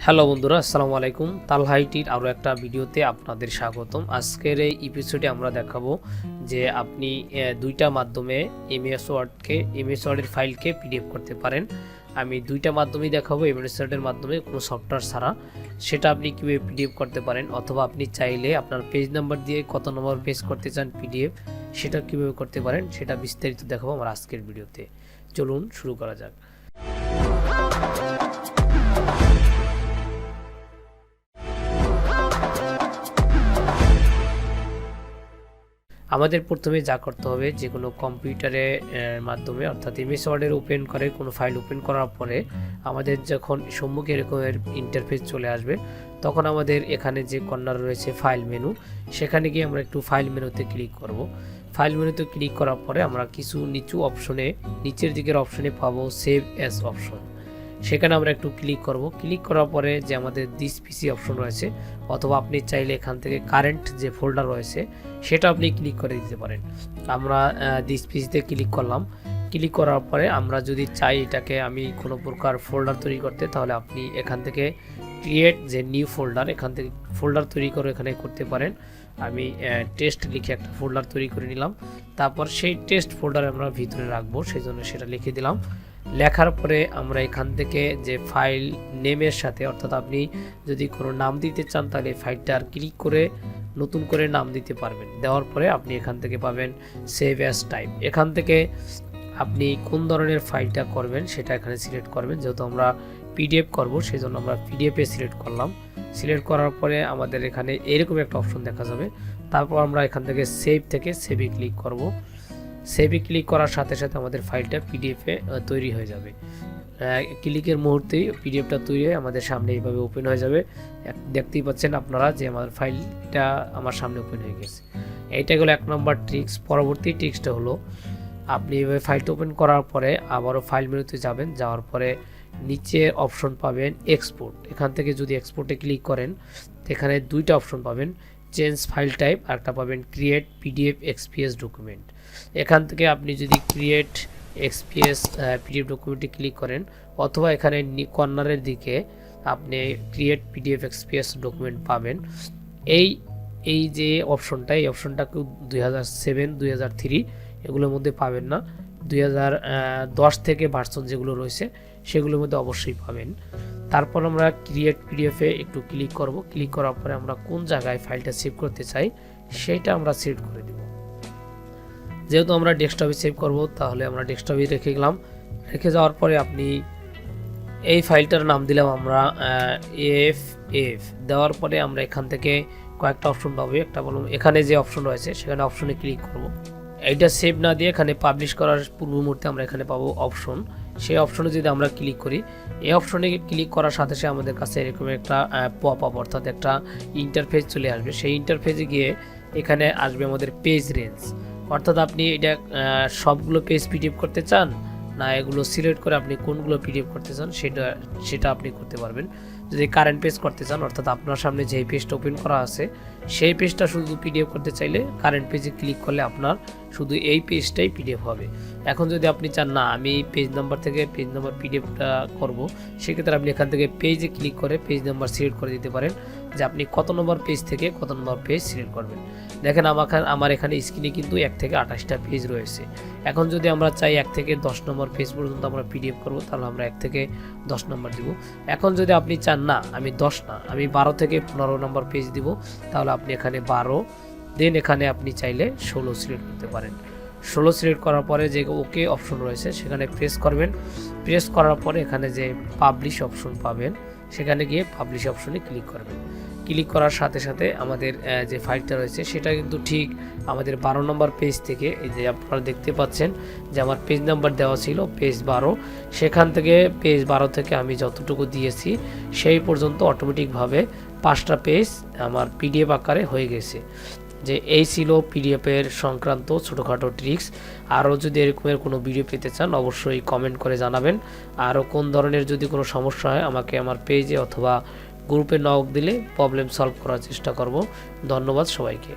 Hello বন্ধুরা, আসসালামু আলাইকুম। তালহা আইটির আরও একটা ভিডিওতে আপনাদের স্বাগতম। আজকের এই এপিসোডে আমরা দেখাবো যে আপনি দুইটা মাধ্যমে এমএস ওয়ার্ডের ফাইলকে পিডিএফ করতে পারেন। আমি দুইটা মাধ্যমেই দেখাবো, এমএস ওয়ার্ডের মাধ্যমে কোনো সফটওয়্যার ছাড়া সেটা আপনি কীভাবে পিডিএফ করতে পারেন, অথবা আপনি চাইলে আপনার পেজ নাম্বার দিয়ে কত নম্বর পেজ করতে চান পিডিএফ সেটা কীভাবে করতে পারেন সেটা বিস্তারিত দেখাবো আমার আজকের ভিডিওতে। চলুন শুরু করা যাক। আমাদের প্রথমে যা করতে হবে, যে কোনো কম্পিউটারের মাধ্যমে অর্থাৎ এমএস ওয়ার্ডের ওপেন করে কোনো ফাইল ওপেন করার পরে আমাদের যখন সম্মুখে এরকমের ইন্টারফেস চলে আসবে, তখন আমাদের এখানে যে কর্নার রয়েছে ফাইল মেনু, সেখানে গিয়ে আমরা একটু ফাইল মেনুতে ক্লিক করব। ফাইল মেনুতে ক্লিক করার পরে আমরা কিছু নিচের দিকের অপশনে পাবো সেভ অ্যাজ অপশন। সেখানে আমরা একটু ক্লিক করব। ক্লিক করার পরে যে আমাদের দিস পিসি অপশন রয়েছে, অথবা আপনি চাইলে এখান থেকে কারেন্ট যে ফোল্ডার রয়েছে সেটা আপনি ক্লিক করে দিতে পারেন। আমরা দিস পিসিতে ক্লিক করলাম। ক্লিক করার পরে আমরা যদি চাই এটাকে আমি কোনো প্রকার ফোল্ডার তৈরি করতে, তাহলে আপনি এখান থেকে ক্রিয়েট যে নিউ ফোল্ডার, এখান থেকে ফোল্ডার তৈরি করে এখানে করতে পারেন। আমি টেস্ট লিখে একটা ফোল্ডার তৈরি করে নিলাম। তারপর সেই টেস্ট ফোল্ডার আমরা ভিতরে রাখবো, সেই জন্য সেটা লিখে দিলাম। লেখার পরে আমরা এখান থেকে যে ফাইল নেমের সাথে, অর্থাৎ আপনি যদি কোনো নাম দিতে চান তাহলে ফাইলটার ক্লিক করে নতুন করে নাম দিতে পারবেন। দেওয়ার পরে আপনি এখান থেকে পাবেন সেভ অ্যাজ টাইপ। এখান থেকে আপনি কোন ধরনের ফাইলটা করবেন সেটা এখানে সিলেক্ট করবেন। যেহেতু আমরা পিডিএফ করব, সেই জন্য আমরা পিডিএফে সিলেক্ট করলাম। সিলেক্ট করার পরে আমাদের এখানে এরকম একটা অপশন দেখা যাবে। তারপর আমরা এখান থেকে সেভে ক্লিক করব। সেভে ক্লিক করার সাথে সাথে আমাদের ফাইলটা পিডিএফে তৈরি হয়ে যাবে। ক্লিকের মুহূর্তেই পিডিএফটা তৈরি হয়ে আমাদের সামনে এইভাবে ওপেন হয়ে যাবে। দেখতেই পাচ্ছেন আপনারা যে আমার ফাইলটা আমার সামনে ওপেন হয়ে গেছে। এইটা হলো 1 নম্বর ট্রিক্স। পরবর্তী ট্রিক্সটা হলো, আপনি এইভাবে ফাইলটা ওপেন করার পরে আবারও ফাইল মেনুতে যাবেন। যাওয়ার পরে নিচে অপশন পাবেন এক্সপোর্ট। এখান থেকে যদি এক্সপোর্টে ক্লিক করেন, এখানে দুইটা অপশন পাবেন, চেঞ্জ ফাইল টাইপ, আর একটা পাবেন ক্রিয়েট পিডিএফ এক্সপিএস ডকুমেন্ট। এখান থেকে আপনি যদি ক্রিয়েট এক্সপিএস পিডিএফ ডকুমেন্টে ক্লিক করেন, অথবা এখানে কর্নারের দিকে আপনি ক্রিয়েট পিডিএফ এক্সপিএস ডকুমেন্ট পাবেন। এই যে অপশনটা, এই অপশনটা কেউ 2007, 2003 এগুলোর মধ্যে পাবেন না। 2010 থেকে ভার্সন যেগুলো রয়েছে সেগুলোর মধ্যে অবশ্যই পাবেন। তারপর আমরা ক্রিয়েট পিডিএফে একটু ক্লিক করব। ক্লিক করার পরে আমরা কোন জায়গায় ফাইলটা সেভ করতে চাই সেটা আমরা সিলেক্ট করে দেব। যেহেতু আমরা ডেস্কটপে সেভ করব, তাহলে আমরা ডেস্কটপে রেখে গেলাম। রেখে যাওয়ার পরে আপনি এই ফাইলটার নাম দিলাম আমরা এফ। দেওয়ার পরে আমরা এখান থেকে কয়েকটা অপশন পাবো। একটা বলুন, এখানে যে অপশন রয়েছে সেখানে অপশনে ক্লিক করব। এইটা সেভ না দিয়ে এখানে পাবলিশ করার পূর্ব মুহূর্তে আমরা এখানে পাবো অপশন। সেই অপশনে যদি আমরা ক্লিক করি, এই অপশনে ক্লিক করার সাথে সাথে আমাদের কাছে এরকম একটা পপ আপ অর্থাৎ একটা ইন্টারফেস চলে আসবে। সেই ইন্টারফেসে গিয়ে এখানে আসবে আমাদের পেজ রেঞ্জ, অর্থাৎ আপনি এটা সবগুলো পেজ পিডিএফ করতে চান না এগুলো সিলেক্ট করে আপনি কোনগুলো পিডিএফ করতে চান সেটা আপনি করতে পারবেন। যদি কারেন্ট পেজ করতে চান, অর্থাৎ আপনার সামনে যেই পেজটা ওপেন করা আছে সেই পেজটা শুধু পিডিএফ করতে চাইলে কারেন্ট পেজে ক্লিক করলে আপনার শুধু এই পেজটাই পিডিএফ হবে। এখন যদি আপনি চান না আমি এই পেজ নাম্বার থেকে পেজ নাম্বার পিডিএফটা করব, সেক্ষেত্রে আপনি এখান থেকে পেজে ক্লিক করে পেজ নাম্বার সিলেক্ট করে দিতে পারেন যে আপনি কত নম্বর পেজ থেকে কত নম্বর পেজ সিলেক্ট করবেন। দেখেন আমার এখানে স্ক্রিনে কিন্তু 1 থেকে 28টা পেজ রয়েছে। এখন যদি আমরা চাই 1 থেকে 10 নম্বর পেজ পর্যন্ত আমরা পিডিএফ করব, তাহলে আমরা 1 থেকে 10 নম্বর দিব। এখন যদি আপনি চান না আমি 10 না আমি 12 থেকে 15 নম্বর পেজ দিব, তাহলে আপনি এখানে 12, দেন এখানে আপনি চাইলে 16 সিলেক্ট করতে পারেন। 16 সিলেক্ট করার পরে যে ওকে অপশন রয়েছে সেখানে প্রেস করবেন। প্রেস করার পরে এখানে যে পাবলিশ অপশন পাবেন সেখানে গিয়ে পাবলিশ অপশনে ক্লিক করবেন। ক্লিক করার সাথে সাথে আমাদের যে ফাইলটা রয়েছে সেটা কিন্তু ঠিক আমাদের 12 নম্বর পেজ থেকে, এই যে আপনারা দেখতে পাচ্ছেন যে আমার পেজ নাম্বার দেওয়া ছিল পেজ 12, সেখান থেকে পেজ 12 থেকে আমি যতটুকু দিয়েছি সেই পর্যন্ত অটোমেটিকভাবে 5টা পেজ আমার পিডিএফ আকারে হয়ে গেছে। যে এই ছিল পিডিএফের সংক্রান্ত ছোটোখাটো ট্রিক্স। আরও যদি এরকমের কোনো ভিডিও পেতে চান অবশ্যই কমেন্ট করে জানাবেন। আরও কোন ধরনের যদি কোনো সমস্যা হয় আমাকে আমার পেজে অথবা গ্রুপে নক দিলে প্রবলেম সলভ করার চেষ্টা করব। ধন্যবাদ সবাইকে।